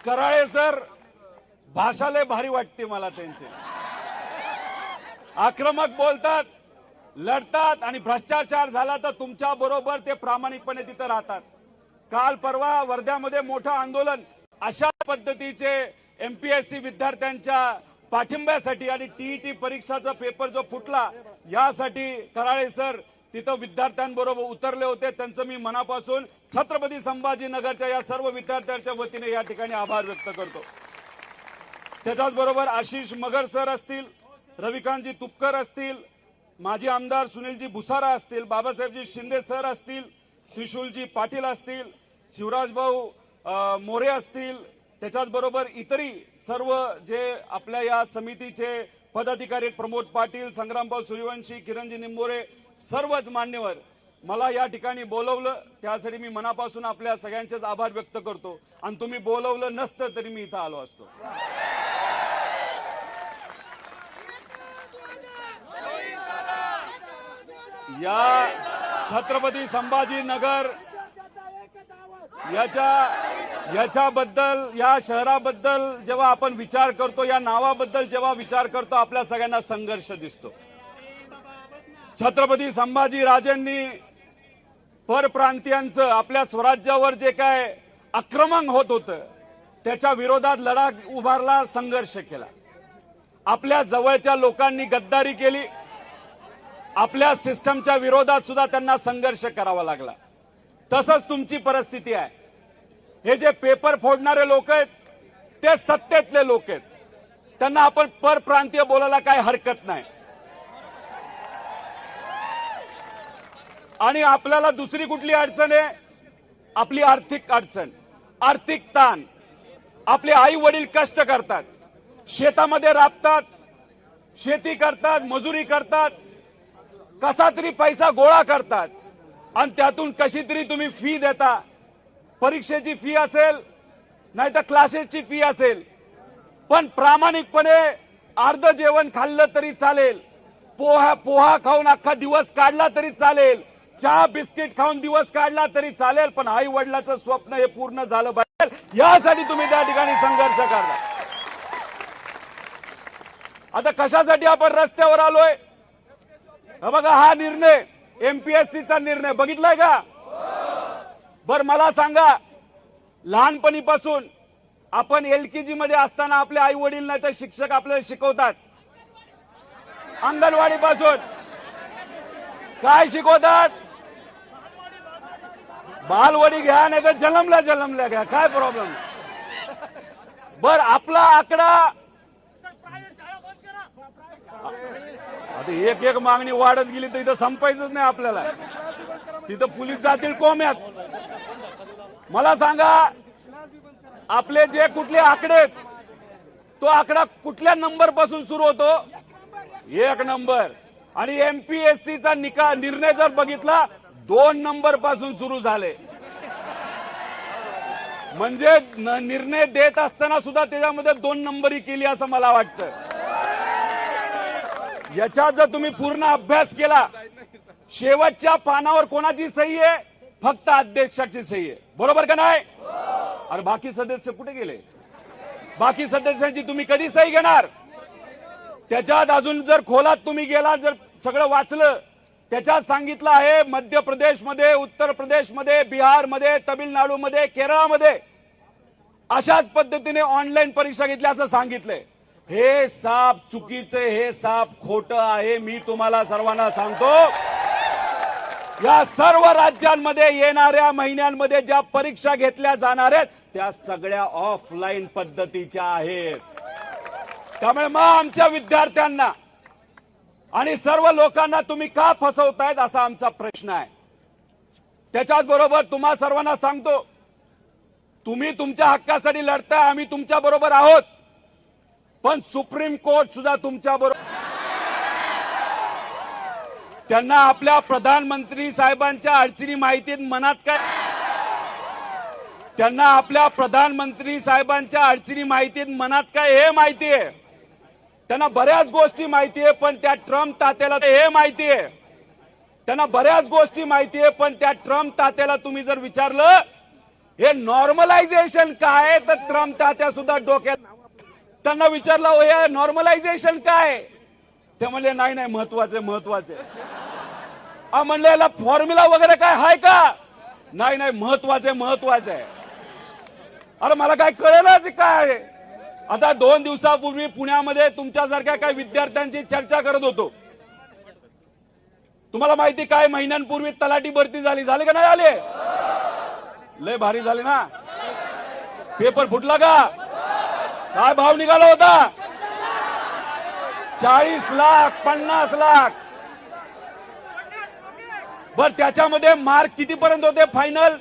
Karale sir भाषा लय भारी वाटते मला त्यांची. आक्रमक बोलतात, लढतात आणि भ्रष्टाचार झाला तर तुमच्या बरोबर ते प्रामाणिकपणे तिथे राहतात. काल परवा वर्ध्यामध्ये मोठं आंदोलन अशा पद्धतीचे एमपीएससी विद्यार्थ्यांच्या पाठिंब्यासाठी आणि टीईटी परीक्षाचा पेपर जो फुटला यासाठी कराळे सर तिथं विद्यार्थ्यांबरोबर उतरले होते. त्यांचं मी मनापासून छत्रपती संभाजीनगरच्या या सर्व विद्यार्थ्यांच्या वतीने या ठिकाणी आभार व्यक्त करतो. त्याच्याच बरोबर आशिष मगर सर असतील, रविकांतजी तुपकर असतील, माजी आमदार सुनीलजी भुसारा असतील, बाबासाहेबजी शिंदे सर असतील, त्रिशूलजी पाटील असतील, शिवराज भाऊ मोरे असतील, त्याच्याच बरोबर इतरही सर्व जे आपल्या या समितीचे पदाधिकारी प्रमोद पाटील, संग्रामभाऊ सूर्यवंशी, किरणजी निंबोरे, सर्वच मान्यवर मला या ठिकाणी बोलवलं त्यासाठी मी मनापासून आपल्या सगळ्यांचेच आभार व्यक्त करतो. आणि तुम्ही बोलवलं नसतं तरी मी इथं आलो असतो. या छत्रपती संभाजीनगर याच्याबद्दल, या शहराबद्दल जेव्हा आपण विचार करतो, या नावाबद्दल जेव्हा विचार करतो, आपल्या सगळ्यांना संघर्ष दिसतो. छत्रपती संभाजी राजेंनी परप्रांतीयांचं आपल्या स्वराज्यावर जे काय आक्रमण होत होतं त्याच्या विरोधात लढा उभारला, संघर्ष केला. आपल्या जवळच्या लोकांनी गद्दारी केली, आपल्या सिस्टमच्या विरोधात सुद्धा त्यांना संघर्ष करावा लागला. तसंच तुमची परिस्थिती आहे. हे जे पेपर फोडणारे लोक आहेत ते सत्तेतले लोक आहेत, त्यांना आपण परप्रांतीय बोलायला काही हरकत नाही. आणि आपल्याला दुसरी कुठली अडचण आहे? आपली आर्थिक अडचण, आर्थिक ताण. आपले आई वडील कष्ट करतात, शेतामध्ये राबतात, शेती करतात, मजुरी करतात, कसा तरी पैसा गोळा करतात आणि त्यातून कशी तरी तुम्ही फी देता. परीक्षेची फी असेल, नाही तर क्लासेसची फी असेल, पण प्रामाणिकपणे अर्ध जेवण खाल्लं तरी चालेल, पोहा खाऊन अख्खा दिवस काढला तरी चालेल, चहा बिस्किट खाऊन दिवस काढला तरी चालेल, पण आई वडिलाचं स्वप्न हे पूर्ण झालं पाहिजे यासाठी तुम्ही त्या ठिकाणी संघर्ष करता. आता कशासाठी आपण रस्त्यावर आलोय? बघा, हा निर्णय एमपीएससीचा निर्णय बघितलाय का? बर मला सांगा, लहानपणीपासून आपण एलकेजी मध्ये असताना आपले आई वडील नाही तर शिक्षक आपल्याला शिकवतात, अंगणवाडी पासून काय शिकवतात? बालवाडी घ्या नाही तर जन्मल्या घ्या, काय प्रॉब्लेम. बर आपला आकडा आता एक एक मागणी वाढत गेली तर इथं संपायचंच नाही आपल्याला, तिथं पोलीस जातील कोम्यात. मला सांगा, आपले जे कुठले आकडे, तो आकडा कुठल्या नंबर पासून सुरू होतो? 1 नंबर. आणि एमपीएससीचा निर्णय जर बघितला 2 नंबर पासून सुरू झाले. म्हणजे निर्णय देत असताना सुद्धा त्याच्यामध्ये 2 नंबरी केली असं मला वाटतं. याचा जर तुम्ही पूर्ण अभ्यास केला, शेवटच्या पानावर कोणाची सही आहे? फक्त अध्यक्षाची सही आहे, बरोबर का नाही? अरे बाकी सदस्य कुठे गेले? बाकी सदस्यांची तुम्ही कधी सही घेणार? त्याच्यात अजून जर खोलात तुम्ही गेला, जर सगळं वाचलं, त्याच्यात सांगितलं आहे मध्य प्रदेशमध्ये, उत्तर प्रदेशमध्ये, बिहारमध्ये, तमिळनाडूमध्ये, केरळमध्ये अशाच पद्धतीने ऑनलाईन परीक्षा घेतल्या असं सांगितलंय. हे साप चुकीचे, हे साप खोटं आहे. मी तुम्हाला सर्वांना सांगतो, या सर्व राज्यांमध्ये येणाऱ्या महिन्यांमध्ये ज्या परीक्षा घेतल्या जाणार आहेत त्या सगळ्या ऑफलाईन पद्धतीच्या आहेत. त्यामुळे मग आमच्या विद्यार्थ्यांना आणि सर्व लोकांना तुम्ही का फसवतायत असा आमचा प्रश्न आहे. त्याच्याच बरोबर तुम्हा सर्वांना सांगतो, तुम्ही तुमच्या हक्कासाठी लढताय, आम्ही तुमच्या बरोबर आहोत, पण सुप्रीम कोर्ट सुद्धा तुमच्या बरोबर. त्यांना आपल्या प्रधानमंत्री साहेबांच्या अडचणी माहितीत मनात काय? त्यांना आपल्या प्रधानमंत्री साहेबांच्या अडचणी माहितीत मनात काय हे माहिती आहे. त्यांना बऱ्याच गोष्टी माहिती आहे, पण त्या ट्रम्प तात्याला हे माहिती आहे. त्यांना बऱ्याच गोष्टी माहिती आहे, पण त्या ट्रम्प तात्याला तुम्ही जर विचारलं हे नॉर्मलायझेशन काय, तर ट्रम्प तात्या सुद्धा डोक्यात. त्यांना विचारलं हो हे नॉर्मलायझेशन काय, ते म्हणले नाही नाही महत्वाचे महत्वाचे. म्हणले याला फॉर्म्युला वगैरे काय आहे का, नाही नाही महत्वाचे महत्वाचे आहे. अरे मला काय कळेलच काय. आता 2 दिवसापूर्वी पुण्यामध्ये तुमच्यासारख्या काही विद्यार्थ्यांची चर्चा करत होतो. तुम्हाला माहिती काय महिन्यांपूर्वी तलाठी भरती झाली का नाही झाली, लय भारी झाली ना. पेपर फुटला का, काय भाव निघाला होता, 40 लाख 50 लाख. बर त्याच्यामध्ये मार्क कितीपर्यंत होते फायनल,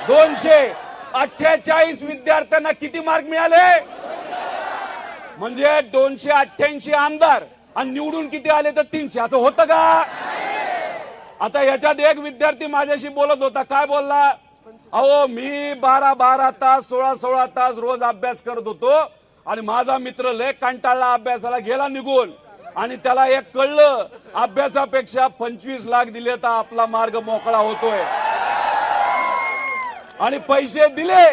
248 विद्यार्थ्यांना किती मार्क मिळाले, म्हणजे 288 आमदार आणि निवडून किती आले तर 300. असं होतं का. आता याच्यात एक विद्यार्थी माझ्याशी बोलत होता, काय बोलला, अहो मी 12 तास 16 तास रोज अभ्यास करत होतो आणि माझा मित्र लय कंटाळला अभ्यासाला गेला निघून, आणि त्याला एक कळलं अभ्यासापेक्षा 25 लाख दिले तर आपला मार्ग मोकळा होतोय, आणि पैसे दिले,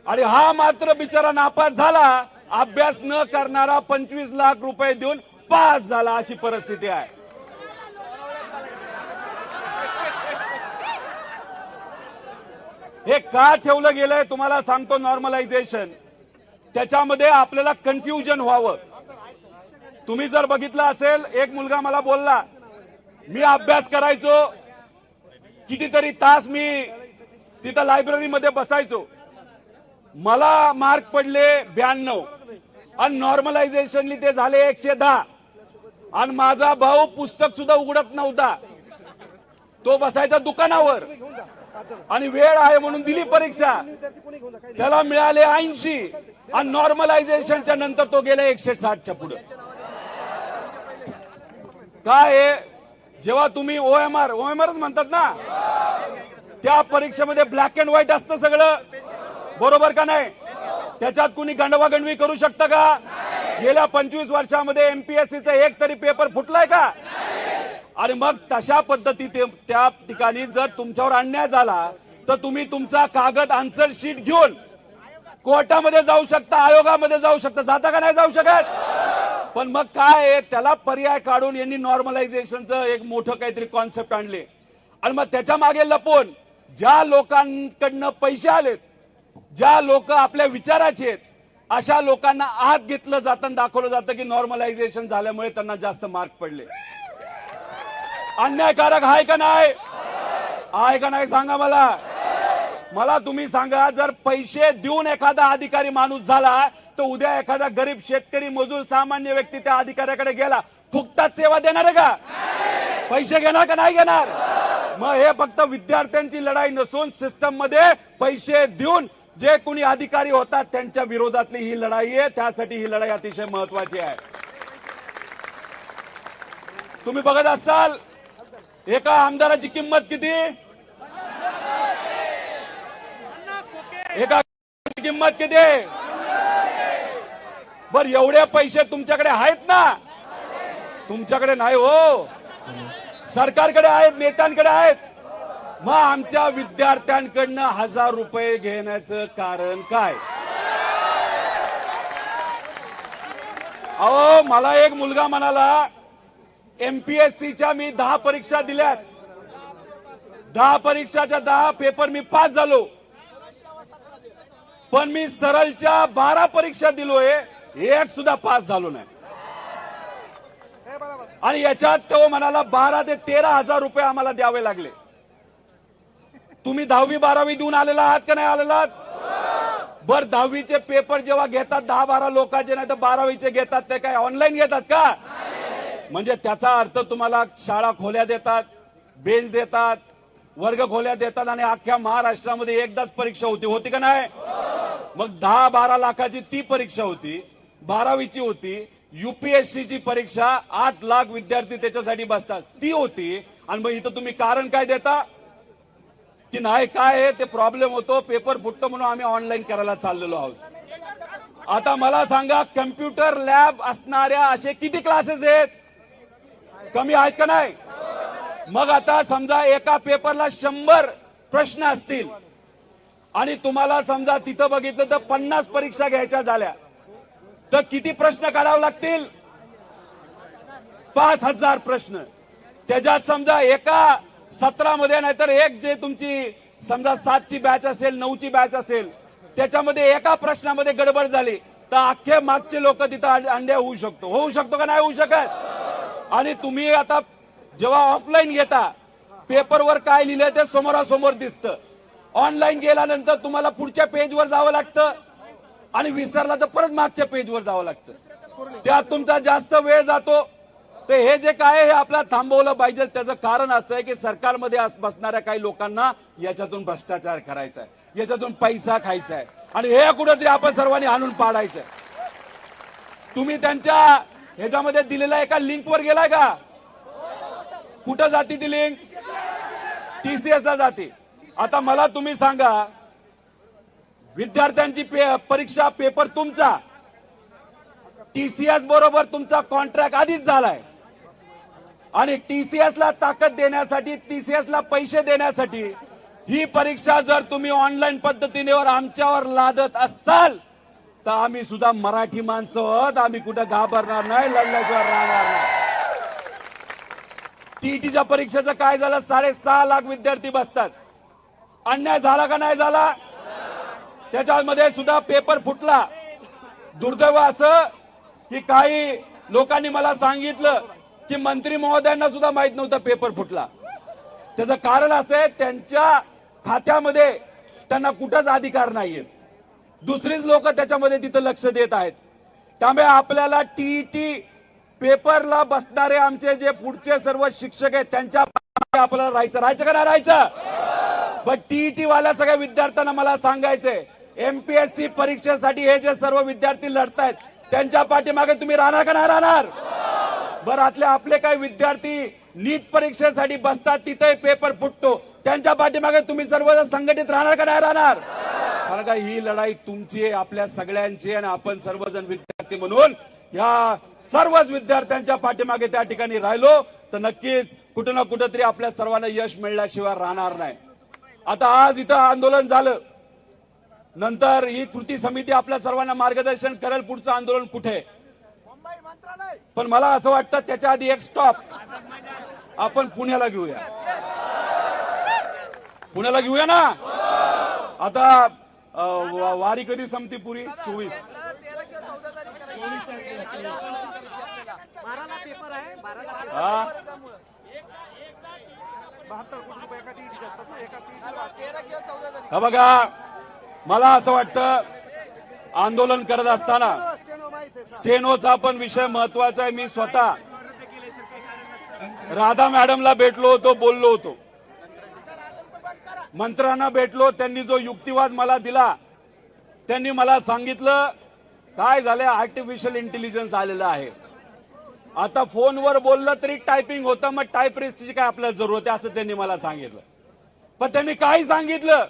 आणि हा मात्र बिचारा नापास झाला. अभ्यास न करणारा 25 लाख रुपये देऊन पास झाला, अशी परिस्थिती आहे. हे का ठेवलं गेलंय तुम्हाला सांगतो. नॉर्मलायझेशन त्याच्यामध्ये आपल्याला कन्फ्युजन व्हावं. तुम्ही जर बघितलं असेल, एक मुलगा मला बोलला, मी अभ्यास करायचो कितीतरी तास, मी तिथं लायब्ररीमध्ये बसायचो, मला मार्क पडले 92 आणि नॉर्मलायझेशनली ते झाले 110, आणि माझा भाऊ पुस्तक सुद्धा उघडत नव्हता, तो बसायचा दुकानावर, आणि वेळ आहे म्हणून दिली परीक्षा, त्याला मिळाले 80, आणि नॉर्मलायझेशनच्या नंतर तो गेला 160च्या पुढे. काय जेव्हा तुम्ही ओएमआरच म्हणतात ना, त्या परीक्षेमध्ये ब्लॅक अँड व्हाईट असतं सगळं, बरोबर का नाही. त्याच्यात कुणी गंडवागंडवी करू शकतं का. गेल्या 25 वर्षामध्ये एमपीएससीचा एक तरी पेपर फुटलाय का. आणि मग तशा पद्धतीने त्या ठिकाणी जर तुमच्यावर अन्याय झाला तर तुम्ही तुमचा कागद आन्सर शीट घेऊन कोर्टामध्ये जाऊ शकता, आयोगामध्ये जाऊ शकता. जाता का नाही जाऊ शकत. पण मग काय त्याला पर्याय काढून यांनी नॉर्मलायझेशनचं एक मोठं काहीतरी कॉन्सेप्ट आणले, आणि मग त्याच्या मागे लपून ज्या लोकांकडनं पैसे आलेत, ज्या लोक आपल्या विचाराचे आहेत, अशा लोकांना आत घेतलं जातं, दाखवलं जातं की नॉर्मलायझेशन झाल्यामुळे त्यांना जास्त मार्क पडले. अन्यायकारक आहे का नाही, आहे का नाही सांगा मला तुम्ही सांगा. जर पैसे देऊन एखादा अधिकारी माणूस झाला तर उद्या एखादा गरीब शेतकरी मजूर सामान्य व्यक्ती त्या अधिकाऱ्याकडे गेला, फुकटात सेवा देणार आहे का, पैसे घेणार का नाही घेणार. मग हे फक्त विद्यार्थ्यांची लढाई नसून सिस्टम मध्ये पैसे देऊन जे कोणी अधिकारी होतात त्यांच्या विरोधातली ही लढाई आहे. त्यासाठी ही लढाई अतिशय महत्वाची आहे. तुम्ही बघत असाल एका आमदाराची किंमत किती, एका किंमत किती. बर एवढे पैसे तुमच्याकडे आहेत ना, तुमच्याकडे नाही हो, सरकारकडे आहेत, नेत्यांकडे आहेत. मग आमच्या विद्यार्थ्यांकडनं 1000 रुपये घेण्याचं कारण काय. अहो मला एक मुलगा म्हणाला, एमपीएससीच्या मी 10 परीक्षा दिल्यात, 10 परीक्षाच्या 10 पेपर मी पास झालो, पण मी सरळच्या 12 परीक्षा दिलोय, एक सुद्धा पास झालो नाही. आणि याच्यात तो म्हणाला 12 ते 13,000 रुपये आम्हाला द्यावे लागले. तुम्ही 10वी 12वी देऊन आलेला आहात का नाही आलेला आहात. बर 10वीचे पेपर जेव्हा घेतात 10-12 लोकांचे, नाही तर 12वीचे घेतात ते काय ऑनलाईन घेतात का. म्हणजे त्याचा अर्थ तुम्हाला शाळा खोल्या देतात, बेंच देतात, वर्ग खोल्या देतात, आणि अख्ख्या महाराष्ट्रामध्ये एकदाच परीक्षा होती का नाही. मग 10-12 लाखाची ती परीक्षा होती, 12वीची होती. युपीएससीची परीक्षा 8 लाख विद्यार्थी त्याच्यासाठी बसतात, ती होती. आणि मग इथं तुम्ही कारण काय देता की नाही काय आहे ते प्रॉब्लेम होतो, पेपर फुटतो म्हणून आम्ही ऑनलाईन करायला चाललेलो आहोत. आता मला सांगा, कम्प्युटर लॅब असणाऱ्या असे किती क्लासेस आहेत, कमी आहेत का नाही. मग आता समजा एका पेपरला 100 प्रश्न असतील, आणि तुम्हाला समजा तिथं बघितलं तर 50 परीक्षा घ्यायच्या झाल्या तर किती प्रश्न काढावे लागतील? 5000 प्रश्न. त्याच्यात समजा एका सत्रामध्ये नाहीतर एक जे तुमची समजा 7ची बॅच असेल 9ची बॅच असेल त्याच्यामध्ये एका प्रश्नामध्ये गडबड झाली तर अख्खे मागचे लोक तिथं अंडे होऊ शकतो का नाही होऊ शकत? आणि तुम्ही आता जेव्हा ऑफलाईन घेता पेपरवर काय लिहिलंय ते समोरासमोर दिसतं. ऑनलाईन गेल्यानंतर तुम्हाला पुढच्या पेजवर जावं लागतं आणि विसरला तर परत मागच्या पेजवर जावं लागतं. त्यात तुमचा जास्त वेळ जातो. तर हे जे काय हे आपल्याला थांबवलं पाहिजे. त्याचं कारण असं आहे की सरकारमध्ये बसणाऱ्या काही लोकांना याच्यातून भ्रष्टाचार करायचा आहे, याच्यातून पैसा खायचा आहे आणि हे कुठेतरी आपण सर्वांनी आणून पाडायचंय. तुम्ही त्यांच्या ह्याच्यामध्ये दिलेल्या एका लिंकवर गेलाय का? कुठं जाती ती लिंक? TCS ला जाते. आता मला तुम्ही सांगा, विद्यार्थ्यांची परीक्षा पेपर तुमचा TCS बरोबर तुमचा कॉन्ट्रॅक्ट आधीच झालाय आणि TCS ला ताकद देण्यासाठी, TCS ला पैसे देण्यासाठी ही परीक्षा जर तुम्ही ऑनलाईन पद्धतीने आमच्यावर लादत असाल तर आम्ही सुद्धा मराठी माणसं आहोत. आम्ही कुठं घाबरणार नाही, लढल्याशिवाय राहणार नाही. TETच्या परीक्षेचं काय झालं? 6.5 लाख विद्यार्थी बसतात. अन्याय झाला का नाही झाला? त्याच्यामध्ये सुद्धा पेपर फुटला. दुर्दैव असं की काही लोकांनी मला सांगितलं की मंत्री महोदयांना सुद्धा माहित नव्हतं पेपर फुटला. त्याचं कारण असं आहे त्यांच्या खात्यामध्ये त्यांना कुठंच अधिकार नाहीये. दुसरीच लोक त्याच्यामध्ये तिथं लक्ष देत आहेत. त्यामुळे आपल्याला TET पेपरला बसणारे आमचे जे पुढचे सर्व शिक्षक आहेत त्यांच्या आपल्याला राहायचं का नाही राहायचं? पण TET वाल्या सगळ्या विद्यार्थ्यांना मला सांगायचंय, MPSC परीक्षेसाठी हे जे सर्व विद्यार्थी लढतायत त्यांच्या पाठीमागे तुम्ही राहणार का नाही राहणार? बरं, आपले काही विद्यार्थी नीट परीक्षेसाठी बसतात, तिथे पेपर फुटतो, त्यांच्या पाठीमागे तुम्ही सर्वजण संघटित राहणार का नाही राहणार? कारण का ही लढाई तुमची आहे, आपल्या सगळ्यांची, आणि आपण सर्वजण विद्यार्थी म्हणून या सर्वच विद्यार्थ्यांच्या पाठीमागे त्या ठिकाणी राहिलो तर नक्कीच कुठं ना कुठंतरी आपल्या सर्वांना यश मिळण्याशिवाय राहणार नाही. आता आज इथं आंदोलन झालं, नंतर ही कृती समिती आपल्या सर्वांना मार्गदर्शन करेल पुढचं आंदोलन कुठे. पण मला असं वाटतं त्याच्या आधी एक स्टॉप आपण पुण्याला घेऊया. पुण्याला घेऊया ना. आता वारी कधी संपती पुरी? 24 हा. बघा, मला असं वाटतं आंदोलन करत असताना स्टेनोचा पण विषय महत्वाचा आहे. मी स्वतः राधा मॅडमला भेटलो होतो, बोललो होतो, मंत्र्यांना भेटलो. त्यांनी जो युक्तिवाद मला दिला, त्यांनी मला सांगितलं काय झालंय, आर्टिफिशियल इंटेलिजन्स आलेलं आहे. आता फोनवर बोललं तरी टायपिंग होतं, मग टायपिस्टची काय आपल्याला जरूरत आहे असं त्यांनी मला सांगितलं. पण त्यांनी काही सांगितलं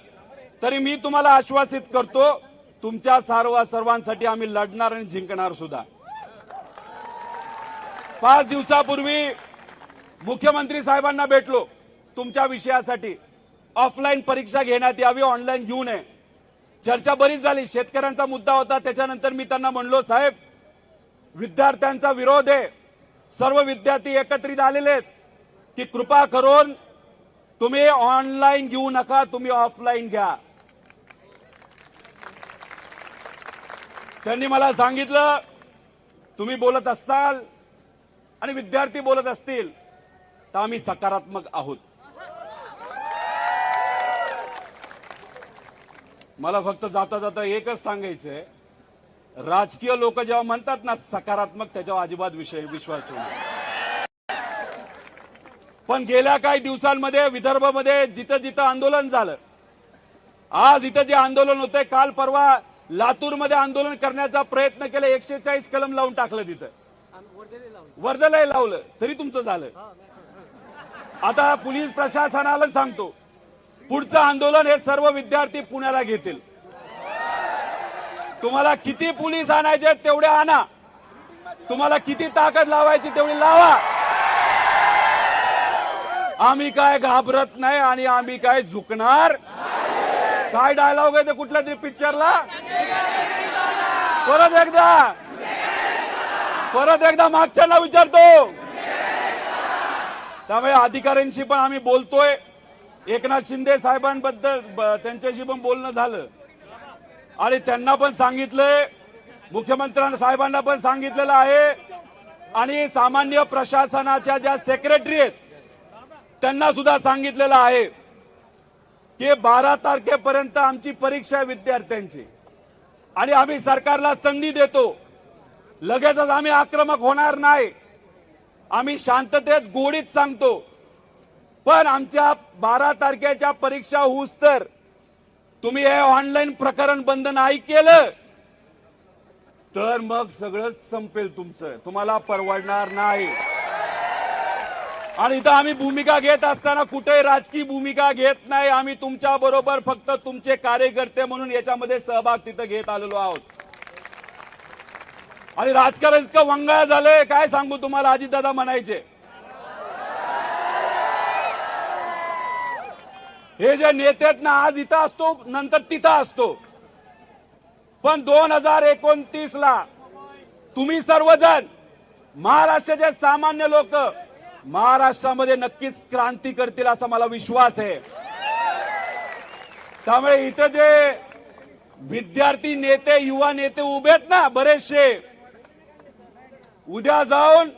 तरी मी तुम्हाला आश्वासित करतो, तुमच्या सर्वांसाठी आम्ही लढणार आणि जिंकणार सुद्धा. 5 दिवसापूर्वी मुख्यमंत्री साहेबांना भेटलो तुमच्या विषयासाठी. ऑफलाईन परीक्षा घेण्यात यावी, ऑनलाईन घेऊ नये. चर्चा बरीच झाली. शेतकऱ्यांचा मुद्दा होता. त्याच्यानंतर मी त्यांना म्हणलो, साहेब विद्यार्थ्यांचा विरोध आहे, सर्व विद्यार्थी एकत्रित आलेले आहेत की कृपा करून तुम्ही ऑनलाईन घेऊ नका, तुम्ही ऑफलाईन घ्या. त्यांनी मला सांगितलं तुम्ही बोलत असाल आणि विद्यार्थी बोलत असतील तर आम्ही सकारात्मक आहोत. मला फक्त जाता जाता एकच सांगायचंय, राजकीय लोक जेव्हा म्हणतात ना सकारात्मक, त्याच्यावर अजिबात विश्वास ठेवू नका. पण गेल्या काही दिवसांमध्ये विदर्भामध्ये जिथं जिथं आंदोलन झालं, आज इथं जे आंदोलन होतंय, काल परवा लातूरमध्ये आंदोलन करण्याचा प्रयत्न केला, 140 कलम लावून टाकलं, तिथं वर्धेलाही लावलं, तरी तुमचं झालं. आता पोलीस प्रशासनाला सांगतो, पुढचं आंदोलन हे सर्व विद्यार्थी पुण्याला घेतील. तुम्हाला किती पोलीस आणायचे तेवढे आणा, तुम्हाला किती ताकद लावायची तेवढी लावा. आम्ही काय घाबरत नाही आणि आम्ही काय झुकणार. काय डायलॉग आहे ते कुठल्या तरी पिक्चरला? परत एकदा मागच्यांना विचारतो. त्यामुळे अधिकाऱ्यांशी पण आम्ही बोलतोय. एकनाथ शिंदे साहेबांबद्दल त्यांच्याशी पण बोलणं झालं आणि त्यांना पण सांगितलंय, मुख्यमंत्र्यांना साहेबांना पण सांगितलेलं आहे आणि सामान्य प्रशासनाच्या ज्या सेक्रेटरी आहेत त्यांना सुद्धा सांगितलेलं आहे की 12 तारखेपर्यंत आमची परीक्षा आहे विद्यार्थ्यांची आणि आम्ही सरकारला संधी देतो. लगेचच आम्ही आक्रमक होणार नाही. आम्ही शांततेत गोडीत सांगतो. पण आमच्या 12 तारखेच्या परीक्षा होऊस तर तुम्ही हे ऑनलाईन प्रकरण बंद नाही केलं तर मग सगळंच संपेल तुमचं. तुम्हाला परवडणार नाही. आणि इथं आम्ही भूमिका घेत असताना कुठेही राजकीय भूमिका घेत नाही. आम्ही तुमच्या बरोबर फक्त तुमचे कार्यकर्ते म्हणून याच्यामध्ये सहभाग तिथं घेत आलेलो आहोत. आणि राजकारण इतकं वंगाळ झालंय काय सांगू तुम्हाला. अजितदादा म्हणायचे हे जे नेते आहेत ना, आज इथं असतो नंतर तिथं असतो. पण 2029 ला तुम्ही सर्वजण महाराष्ट्राचे सामान्य लोक महाराष्ट्रामध्ये नक्कीच क्रांती करतील असा मला विश्वास आहे. त्यामुळे इथं जे विद्यार्थी नेते युवा नेते उभे आहेत ना बरेचसे, उद्या जाऊन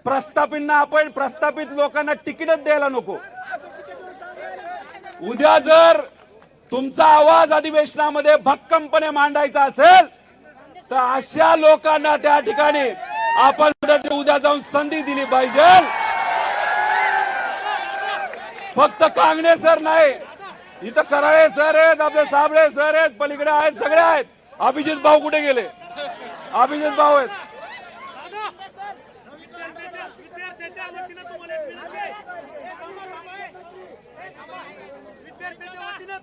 प्रस्थापित लोकांना तिकीटच द्यायला नको. उद्या जर तुमचा आवाज अधिवेशनामध्ये भक्कमपणे मांडायचा असेल तर अशा लोकांना त्या ठिकाणी आपण उद्या जाऊन संधी दिली पाहिजे. फक्त कांगणे सर नाही, इथं कराळे सर आहेत, आपले साबळे सर आहेत, पलीकडे आहेत, सगळे आहेत. अभिजित भाऊ कुठे गेले? अभिजित भाऊ आहेत.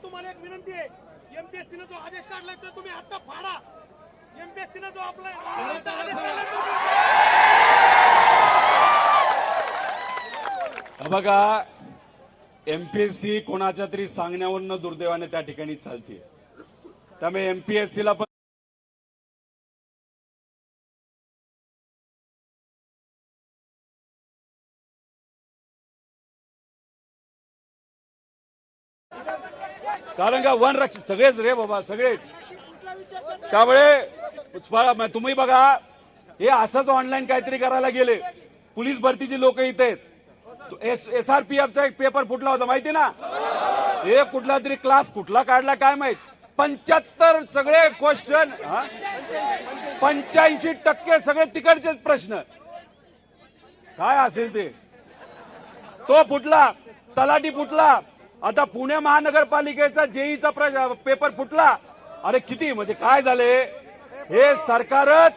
तुम्हाला एक विनंती आहे, एमपीएससीने जो आदेश काढलाय तो तुम्ही आता फाडा. एमपीएससीने जो आपला बघा, एमपीएससी कोणाच्या तरी सांगण्यावरनं दुर्दैवाने त्या ठिकाणी चालते. त्यामुळे एमपीएससीला पण कारण का वन रक्षक सगळेच रे बाबा, सगळेच. त्यामुळे तुम्ही बघा, हे असंच ऑनलाईन काहीतरी करायला गेले. पोलीस भरतीची लोक इथे आहेत. एसआरपीएफचा एक पेपर फुटला होता माहिती ना. हे कुठला तरी क्लास कुठला काढला काय माहित. 75 सगळे क्वेश्चन, 85% सगळे तिकडचेच प्रश्न. काय असेल ते तो फुटला. तलाठी फुटला. आता पुणे महानगरपालिकेचा जेईचा पेपर फुटला. अरे किती म्हणजे काय झाले. हे सरकारच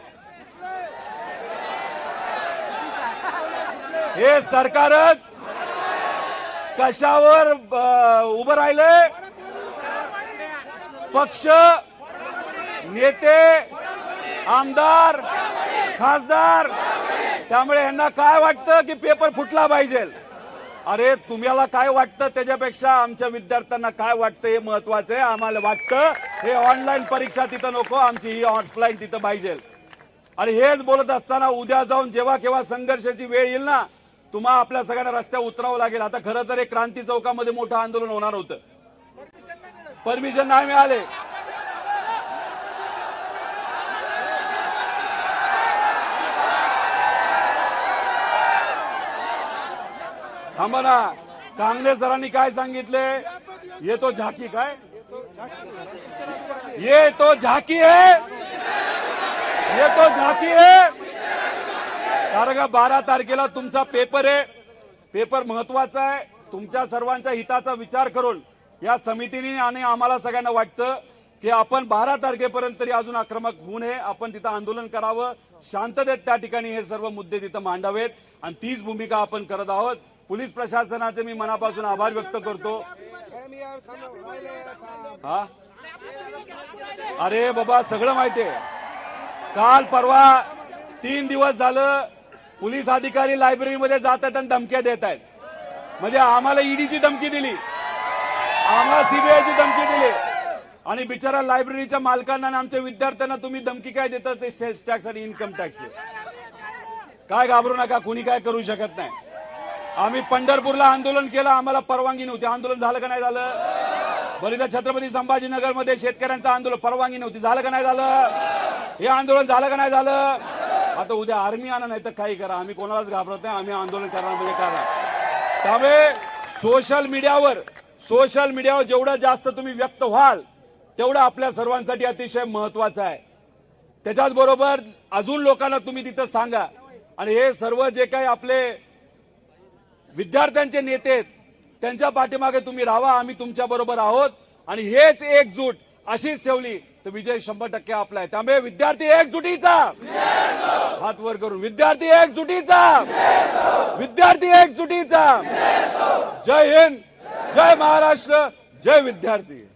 कशावर उभं राहिलंय. पक्ष, नेते, आमदार, खासदार. त्यामुळे यांना काय वाटतं की पेपर फुटला पाहिजे. अरे तुम्हाला काय वाटतं त्याच्यापेक्षा आमच्या विद्यार्थ्यांना काय वाटतं हे महत्वाचं आहे. आम्हाला वाटतं हे ऑनलाईन परीक्षा तिथं नको, आमची ही ऑफलाईन तिथं पाहिजे. आणि हेच बोलत असताना उद्या जाऊन जेव्हा केव्हा संघर्षाची वेळ येईल ना, तुम्हाला आपल्या सगळ्यांना रस्त्यावर उतरावं लागेल. आता खरं तर एक क्रांती चौकामध्ये मोठं आंदोलन होणार होतं, परमिशन नाही मिळाले. थांबा ना, कांगणे सरांनी काय सांगितले. ये तो झाकी काय, ये तो झाकी है, ये तो झाकी है. कारण का 12 तारखेला तुमचा पेपर आहे. पेपर महत्वाचा आहे. तुमच्या सर्वांच्या हिताचा विचार करून या समितीने आणि आम्हाला सगळ्यांना वाटतं की आपण 12 तारखेपर्यंत तरी अजून आक्रमक होऊ नये. आपण तिथं आंदोलन करावं, शांततेत त्या ठिकाणी हे सर्व मुद्दे तिथं मांडावेत आणि तीच भूमिका आपण करत आहोत. पोलीस प्रशासनाचे मी मनापासून आभार व्यक्त करतो. हा अरे बाबा सगळं माहितीये. काल परवा 3 दिवस झालं पोलीस अधिकारी लायब्ररीमध्ये जात आहेत आणि धमक्या देत आहेत. म्हणजे आम्हाला ईडीची धमकी दिली. आम्हाला सीबीआयची धमकी दिली आणि बिचारा लायब्ररीच्या मालकांना आणि आमच्या विद्यार्थ्यांना तुम्ही धमकी काय देता ते सेल्स टॅक्स आणि इन्कम टॅक्स. काय घाबरू नका, कुणी काय करू शकत नाही. आम्ही पंढरपूरला आंदोलन केलं, आम्हाला परवानगी नव्हती. आंदोलन झालं का नाही झालं? बरीदा छत्रपती संभाजीनगरमध्ये शेतकऱ्यांचं आंदोलन, परवानगी नव्हती, झालं का नाही झालं? हे आंदोलन झालं का नाही झालं? आता उद्या आर्मी आणा नाही तर काही करा, आम्ही कोणालाच घाबरत नाही. आम्ही आंदोलन करणार म्हणजे करणार. त्यामुळे सोशल मीडियावर जेवढं जास्त तुम्ही व्यक्त व्हाल तेवढं आपल्या सर्वांसाठी अतिशय महत्वाचं आहे. त्याच्याच बरोबर अजून लोकांना तुम्ही तिथं सांगा. आणि हे सर्व जे काही आपले विद्यार्थ्यांचे नेते आहेत त्यांच्या पाठीमागे तुम्ही राहा. आम्ही तुमच्या बरोबर आहोत आणि हेच एकजूट अशीच ठेवली तर विजय 100% आपला आहे. त्यामुळे विद्यार्थी एकजुटीचा हात वर करून, विद्यार्थी एकजुटीचा, विद्यार्थी एकजुटीचा. जय हिंद, जय महाराष्ट्र, जय विद्यार्थी.